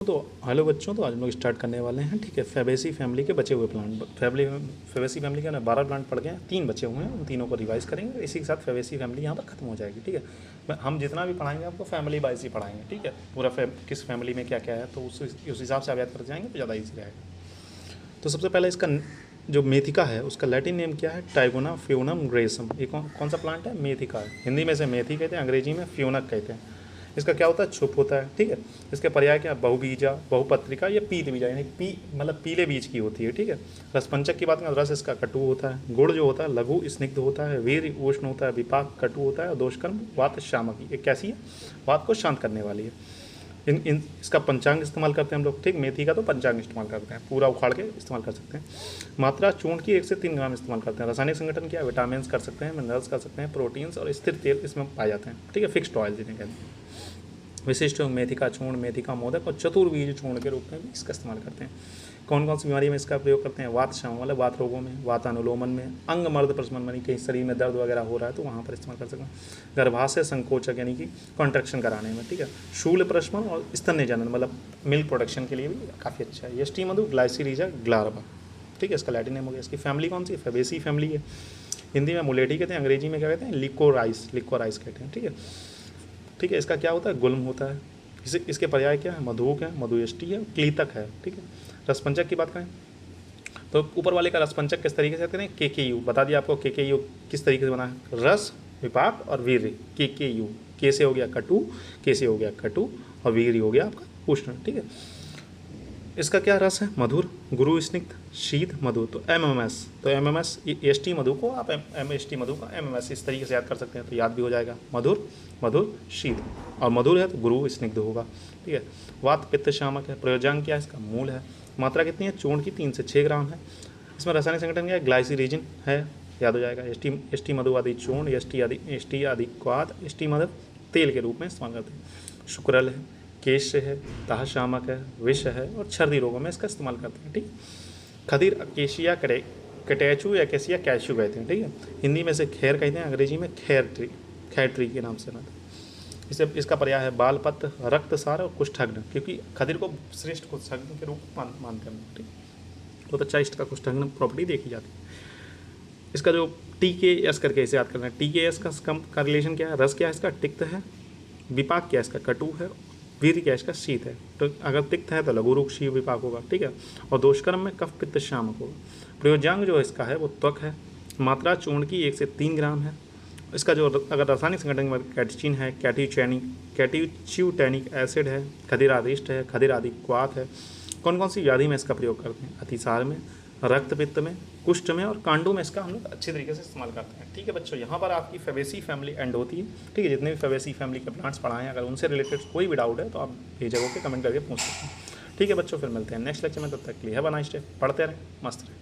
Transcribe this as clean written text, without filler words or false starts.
तो हेलो बच्चों, तो आज हम लोग स्टार्ट करने वाले हैं। ठीक है, फेबेसी फैमिली के बचे हुए प्लांट। फेबेसी फैमिली के हमने 12 प्लांट पढ़ गए हैं, 3 बचे हुए हैं, उन तीनों को रिवाइज करेंगे। इसी के साथ फेबेसी फैमिली यहाँ पर खत्म हो जाएगी। ठीक है, हम जितना भी पढ़ाएंगे आपको फैमिली वाइज ही पढ़ाएंगे। ठीक है, पूरा किस फैमिली में क्या क्या है, तो उस हिसाब से आप याद कर जाएंगे तो ज़्यादा ईजी रहेगा। तो सबसे पहले इसका जो मेथिका है उसका लैटिन नेम क्या है? टाइगोना फ्यूनम ग्रेसम। ये कौन सा प्लांट है? मेथिका है। हिंदी में से मेथी कहते हैं, अंग्रेजी में फ्यूनक कहते हैं। इसका क्या होता है? छुप होता है। ठीक है, इसके पर्याय क्या? बहुबीजा, बहुपत्रिका या पीत बीजा, यानी मतलब पीले बीज की होती है। ठीक है, रसपंचक की बात करें, रस इसका कटु होता है। गुड़ जो होता है लघु स्निग्ध होता है। वीर उष्ण होता है। विपाक कटु होता है। और दोषकर्म वात शामकी, ये कैसी है? वात को शांत करने वाली है। इसका पंचांग इस्तेमाल करते हैं हम लोग। ठीक, मेथी का तो पंचांग इस्तेमाल करते हैं, पूरा उखाड़ के इस्तेमाल कर सकते हैं। मात्रा चूर्ण की 1 से 3 ग्राम इस्तेमाल करते हैं। रासायनिक संगठन क्या? विटामिन कर सकते हैं, मिनरल्स कर सकते हैं, प्रोटीन्स और स्थिर तेल इसमें पाए जाते हैं। ठीक है, फिक्स्ड ऑयल जिन्हें कहते हैं। विशिष्ट मेथिका चूर्ण, मेथिका मोदक और चतुर्बीज चूर्ण के रूप में भी इसका इस्तेमाल करते हैं। कौन कौन सी बीमारी में इसका प्रयोग करते हैं? वात शाम वाले वात रोगों में, वातानुलोमन में, अंग मर्द प्रशमन, यानी कहीं शरीर में दर्द वगैरह हो रहा है तो वहाँ पर इस्तेमाल कर सकते हैं। गर्भाशय संकोचक यानी कि कॉन्ट्रैक्शन कराने में। ठीक है, शूल प्रशमन और स्तन्य जनन मतलब मिल्क प्रोडक्शन के लिए भी काफ़ी अच्छा है। यष्टि मधु ग्लाइसिरीजा ग्लार्वा। ठीक है, इसका लैटिन नेम हो गया। इसकी फैमिली कौन सी? फेबेसी फैमिली है। हिंदी में मुलेठी कहते हैं, अंग्रेजी में क्या कहते हैं? लिकोराइस कहते हैं। ठीक है, ठीक है, इसका क्या होता है? गुल्म होता है। इसके पर्याय क्या है? मधुक है, मधुयष्टि है, क्लीतक है। ठीक है, रसपंचक की बात करें तो ऊपर वाले का रसपंचक किस तरीके से कहते हैं? केकेयू। बता दिया आपको केकेयू किस तरीके से बना है? रस, विपाक और वीर्य। केकेयू। के से हो गया कटु, के से हो गया कटु और वीर्य हो गया आपका उष्ण। ठीक है, इसका क्या रस है? मधुर, गुरु स्निग्ध, शीत, मधु। तो एमएमएस, तो एमएमएस एसटी मधु को आप एमएसटी मधु का एमएमएस इस तरीके से याद कर सकते हैं, तो याद भी हो जाएगा। मधुर, मधुर, शीत और मधुर है तो गुरु स्निग्ध होगा। ठीक है, वात पित्त शामक है। प्रयोजन क्या है? इसका मूल है। मात्रा कितनी है? चूर्ण की 3 से 6 ग्राम है। इसमें रासायनिक संगठन क्या है? ग्लाइसिरीजिन है, याद हो जाएगा। एसटी मधु आदि चूर्ण, एसटी आदि क्वाद, एसटी मधु तेल के रूप में इस्तेमाल करते हैं। शुक्रल है, केश है, दाह शामक है, विष है और छर्दी रोगों में इसका इस्तेमाल करते हैं। ठीक, खदीर अकेशिया कटेचू या कैसिया कैशू कहते हैं। ठीक है, हिंदी में से खैर कहते हैं, अंग्रेजी में खैर ट्री के नाम से ना। इसे इसका पर्याय है बाल पत्र, रक्तसार और कुष्ठग्न, क्योंकि खदीर को श्रेष्ठ कुष्ठग्न के रूप में मानते हैं। ठीक, बहुत अच्छा इसका कुष्ठग्न प्रॉपर्टी देखी जाती है। इसका जो TKS करके इसे याद करना है। TKS का रिलेशन क्या है? रस क्या है इसका? तिक्त है। विपाक क्या है इसका? कटु है। वीर्य क्या है इसका? शीत है। तो अगर तिक्त है तो लघु रूप शीव विपाक होगा। ठीक है, और दोषकर्म में कफ पित्त शामक होगा। प्रयोजांग जो इसका है वो त्वक है। मात्रा चूर्ण की 1 से 3 ग्राम है। इसका जो अगर रासायनिक संगठन में कैटिचिन है, कैटिच्यूटैनिक एसिड है, खदिरादिष्ट है, खदिरादि क्वाथ है। कौन कौन सी व्याधि में इसका प्रयोग करते हैं? अतिसार में, रक्त पित्त में, कुष्ठ में और कांडों में इसका हम लोग अच्छे तरीके से इस्तेमाल करते हैं। ठीक है बच्चों, यहाँ पर आपकी फेबेसी फैमिली एंड होती है। ठीक है, जितने भी फेबेसी फैमिली के प्लांट्स पढ़ाएं, अगर उनसे रिलेटेड कोई भी डाउट है तो आप ये जगह पे कमेंट करके पूछ सकते हैं। ठीक है बच्चों, फिर मिलते हैं नेक्स्ट लेक्चर में। तब तक के लिए हैव अ नाइस डे। पढ़ते रहें, मस्त रहें।